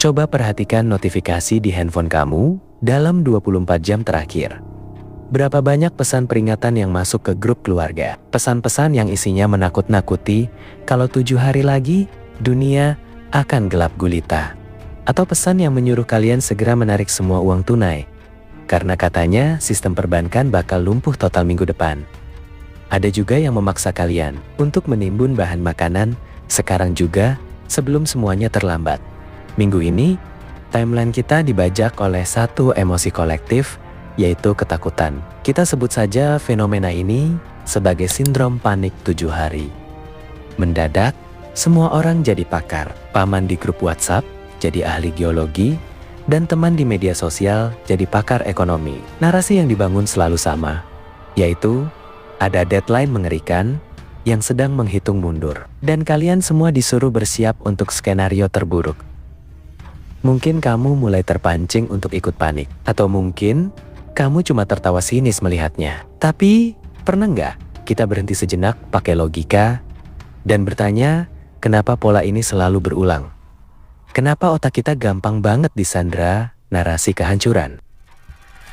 Coba perhatikan notifikasi di handphone kamu dalam 24 jam terakhir. Berapa banyak pesan peringatan yang masuk ke grup keluarga? Pesan-pesan yang isinya menakut-nakuti kalau 7 hari lagi dunia akan gelap gulita. Atau pesan yang menyuruh kalian segera menarik semua uang tunai. Karena katanya sistem perbankan bakal lumpuh total minggu depan. Ada juga yang memaksa kalian untuk menimbun bahan makanan sekarang juga sebelum semuanya terlambat. Minggu ini, timeline kita dibajak oleh satu emosi kolektif, yaitu ketakutan. Kita sebut saja fenomena ini sebagai sindrom panik 7 hari. Mendadak, semua orang jadi pakar. Paman di grup WhatsApp jadi ahli geologi, dan teman di media sosial jadi pakar ekonomi. Narasi yang dibangun selalu sama, yaitu ada deadline mengerikan yang sedang menghitung mundur. Dan kalian semua disuruh bersiap untuk skenario terburuk. Mungkin kamu mulai terpancing untuk ikut panik. Atau mungkin kamu cuma tertawa sinis melihatnya. Tapi, pernah nggak kita berhenti sejenak pakai logika dan bertanya, kenapa pola ini selalu berulang? Kenapa otak kita gampang banget disandra narasi kehancuran?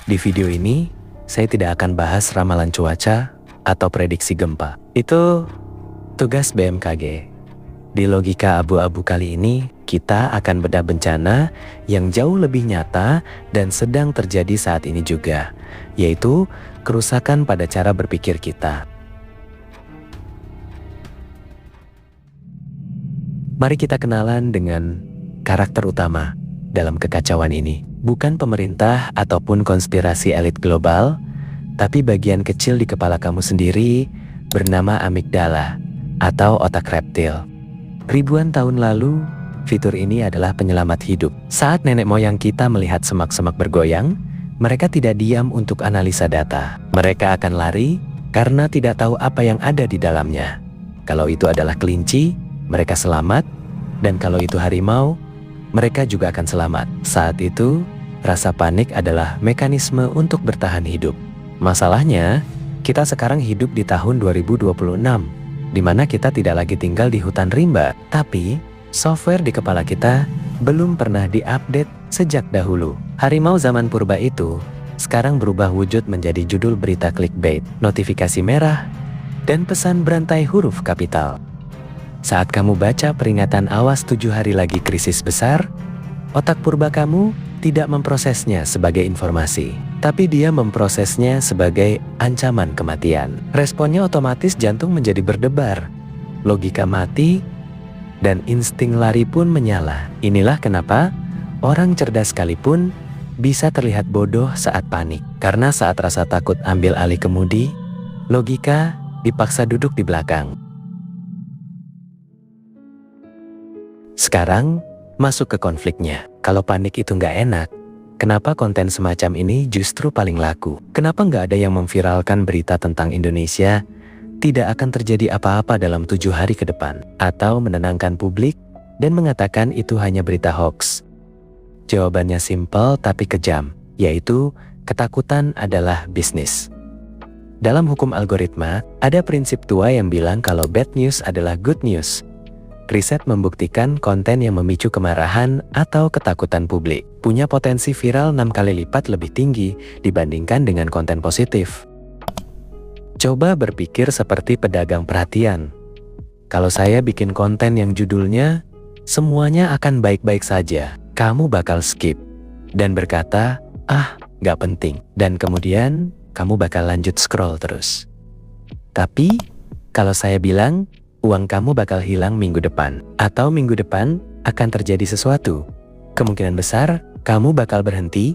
Di video ini, saya tidak akan bahas ramalan cuaca atau prediksi gempa. Itu tugas BMKG. Di logika abu-abu kali ini, kita akan bedah bencana yang jauh lebih nyata dan sedang terjadi saat ini juga, yaitu kerusakan pada cara berpikir kita. Mari kita kenalan dengan karakter utama dalam kekacauan ini. Bukan pemerintah ataupun konspirasi elit global, tapi bagian kecil di kepala kamu sendiri bernama amigdala atau otak reptil. Ribuan tahun lalu, fitur ini adalah penyelamat hidup. Saat nenek moyang kita melihat semak-semak bergoyang, mereka tidak diam untuk analisa data. Mereka akan lari karena tidak tahu apa yang ada di dalamnya. Kalau itu adalah kelinci, mereka selamat, dan kalau itu harimau, mereka juga akan selamat. Saat itu, rasa panik adalah mekanisme untuk bertahan hidup. Masalahnya, kita sekarang hidup di tahun 2026, di mana kita tidak lagi tinggal di hutan rimba, tapi software di kepala kita belum pernah diupdate sejak dahulu. Harimau zaman purba itu sekarang berubah wujud menjadi judul berita clickbait, notifikasi merah, dan pesan berantai huruf kapital. Saat kamu baca peringatan awas 7 hari lagi krisis besar, otak purba kamu tidak memprosesnya sebagai informasi, tapi dia memprosesnya sebagai ancaman kematian. Responnya otomatis jantung menjadi berdebar, logika mati, dan insting lari pun menyala. Inilah kenapa orang cerdas sekalipun bisa terlihat bodoh saat panik. Karena saat rasa takut ambil alih kemudi, logika dipaksa duduk di belakang. Sekarang, masuk ke konfliknya. Kalau panik itu nggak enak, kenapa konten semacam ini justru paling laku? Kenapa nggak ada yang memviralkan berita tentang Indonesia tidak akan terjadi apa-apa dalam 7 hari ke depan? Atau menenangkan publik dan mengatakan itu hanya berita hoax? Jawabannya simpel tapi kejam, yaitu ketakutan adalah bisnis. Dalam hukum algoritma, ada prinsip tua yang bilang kalau bad news adalah good news. Riset membuktikan konten yang memicu kemarahan atau ketakutan publik punya potensi viral 6 kali lipat lebih tinggi dibandingkan dengan konten positif. Coba berpikir seperti pedagang perhatian. Kalau saya bikin konten yang judulnya "Semuanya akan baik-baik saja", kamu bakal skip dan berkata, "Ah, gak penting." Dan kemudian kamu bakal lanjut scroll terus. Tapi, kalau saya bilang, uang kamu bakal hilang minggu depan, atau minggu depan akan terjadi sesuatu, kemungkinan besar kamu bakal berhenti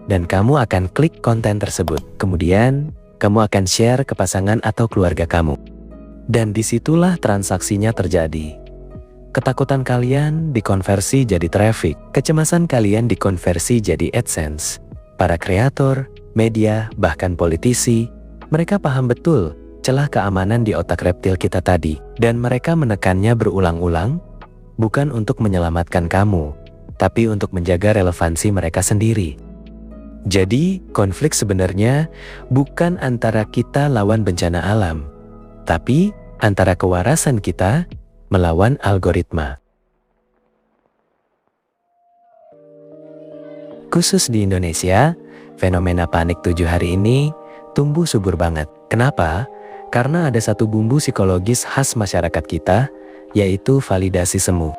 dan kamu akan klik konten tersebut. Kemudian, kamu akan share ke pasangan atau keluarga kamu. Dan disitulah transaksinya terjadi. Ketakutan kalian dikonversi jadi traffic, kecemasan kalian dikonversi jadi AdSense. Para kreator, media, bahkan politisi, mereka paham betul celah keamanan di otak reptil kita tadi, dan mereka menekannya berulang-ulang, bukan untuk menyelamatkan kamu, tapi untuk menjaga relevansi mereka sendiri. Jadi, konflik sebenarnya bukan antara kita lawan bencana alam, tapi antara kewarasan kita melawan algoritma. Khusus di Indonesia, fenomena panik 7 hari ini tumbuh subur banget. Kenapa? Karena ada satu bumbu psikologis khas masyarakat kita, yaitu validasi semu.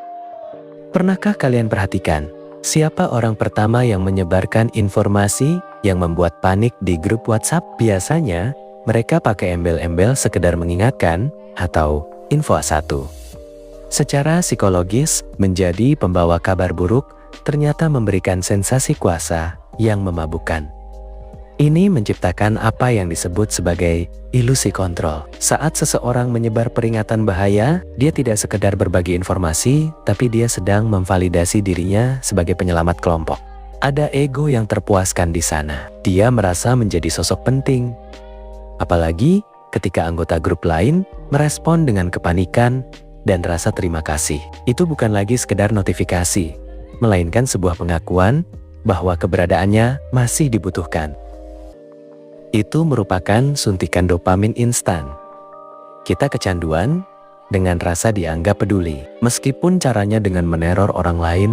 Pernahkah kalian perhatikan, siapa orang pertama yang menyebarkan informasi yang membuat panik di grup WhatsApp? Biasanya, mereka pakai embel-embel sekedar mengingatkan atau info A1. Secara psikologis, menjadi pembawa kabar buruk ternyata memberikan sensasi kuasa yang memabukkan. Ini menciptakan apa yang disebut sebagai ilusi kontrol. Saat seseorang menyebar peringatan bahaya, dia tidak sekedar berbagi informasi, tapi dia sedang memvalidasi dirinya sebagai penyelamat kelompok. Ada ego yang terpuaskan di sana. Dia merasa menjadi sosok penting. Apalagi ketika anggota grup lain merespon dengan kepanikan dan rasa terima kasih. Itu bukan lagi sekedar notifikasi, melainkan sebuah pengakuan bahwa keberadaannya masih dibutuhkan. Itu merupakan suntikan dopamin instan. Kita kecanduan dengan rasa dianggap peduli. Meskipun caranya dengan meneror orang lain,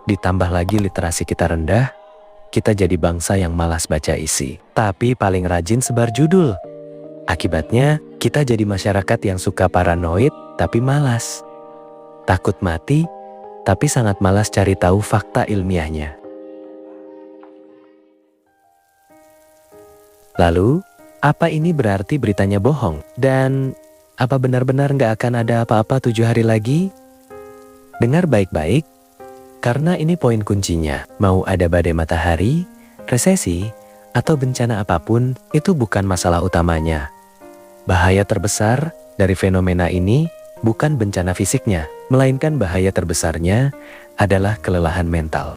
ditambah lagi literasi kita rendah, kita jadi bangsa yang malas baca isi, tapi paling rajin sebar judul. Akibatnya, kita jadi masyarakat yang suka paranoid tapi malas. Takut mati, tapi sangat malas cari tahu fakta ilmiahnya. Lalu, apa ini berarti beritanya bohong? Dan apa benar-benar nggak akan ada apa-apa 7 hari lagi? Dengar baik-baik, karena ini poin kuncinya. Mau ada badai matahari, resesi, atau bencana apapun, itu bukan masalah utamanya. Bahaya terbesar dari fenomena ini bukan bencana fisiknya, melainkan bahaya terbesarnya adalah kelelahan mental.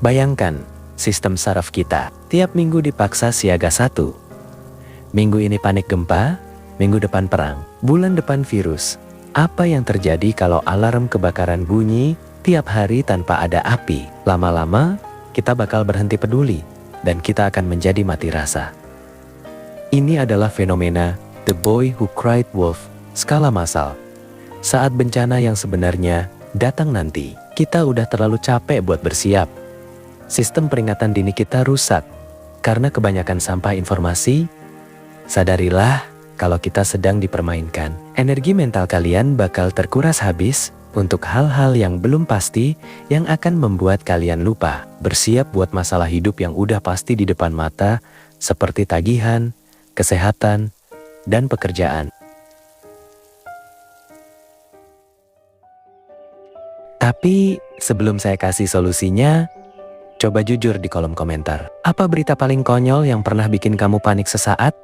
Bayangkan, sistem saraf kita tiap minggu dipaksa siaga 1. Minggu ini panik gempa, minggu depan perang, bulan depan virus. Apa yang terjadi kalau alarm kebakaran bunyi tiap hari tanpa ada api? Lama-lama, kita bakal berhenti peduli, dan kita akan menjadi mati rasa. Ini adalah fenomena The Boy Who Cried Wolf, skala massal. Saat bencana yang sebenarnya datang nanti, kita udah terlalu capek buat bersiap. Sistem peringatan dini kita rusak karena kebanyakan sampah informasi. Sadarilah kalau kita sedang dipermainkan. Energi mental kalian bakal terkuras habis untuk hal-hal yang belum pasti yang akan membuat kalian lupa bersiap buat masalah hidup yang udah pasti di depan mata, seperti tagihan, kesehatan, dan pekerjaan. Tapi sebelum saya kasih solusinya, coba jujur di kolom komentar. Apa berita paling konyol yang pernah bikin kamu panik sesaat?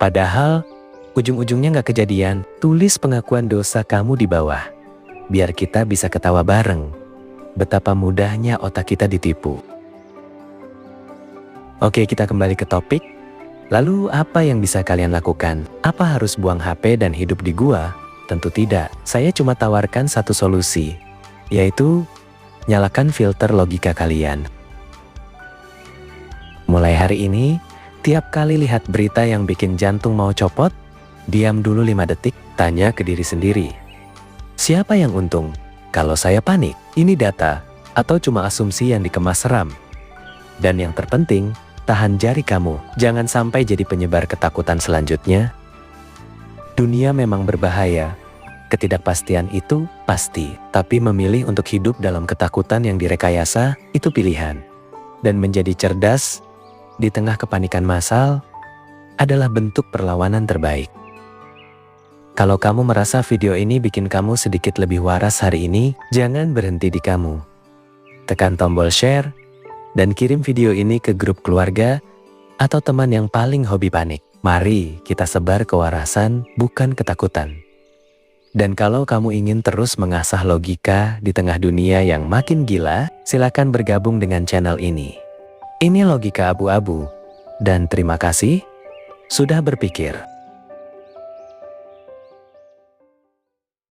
Padahal ujung-ujungnya nggak kejadian. Tulis pengakuan dosa kamu di bawah, biar kita bisa ketawa bareng betapa mudahnya otak kita ditipu. Oke, kita kembali ke topik. Lalu apa yang bisa kalian lakukan? Apa harus buang HP dan hidup di gua? Tentu tidak. Saya cuma tawarkan satu solusi, yaitu nyalakan filter logika kalian. Mulai hari ini, tiap kali lihat berita yang bikin jantung mau copot, diam dulu 5 detik, tanya ke diri sendiri. Siapa yang untung kalau saya panik? Ini data atau cuma asumsi yang dikemas seram? Dan yang terpenting, tahan jari kamu, jangan sampai jadi penyebar ketakutan selanjutnya. Dunia memang berbahaya, ketidakpastian itu pasti, tapi memilih untuk hidup dalam ketakutan yang direkayasa, itu pilihan. Dan menjadi cerdas di tengah kepanikan massal adalah bentuk perlawanan terbaik. Kalau kamu merasa video ini bikin kamu sedikit lebih waras hari ini, jangan berhenti di kamu. Tekan tombol share, dan kirim video ini ke grup keluarga atau teman yang paling hobi panik. Mari kita sebar kewarasan, bukan ketakutan. Dan kalau kamu ingin terus mengasah logika di tengah dunia yang makin gila, silakan bergabung dengan channel ini. Ini Logika Abu-Abu, dan terima kasih sudah berpikir.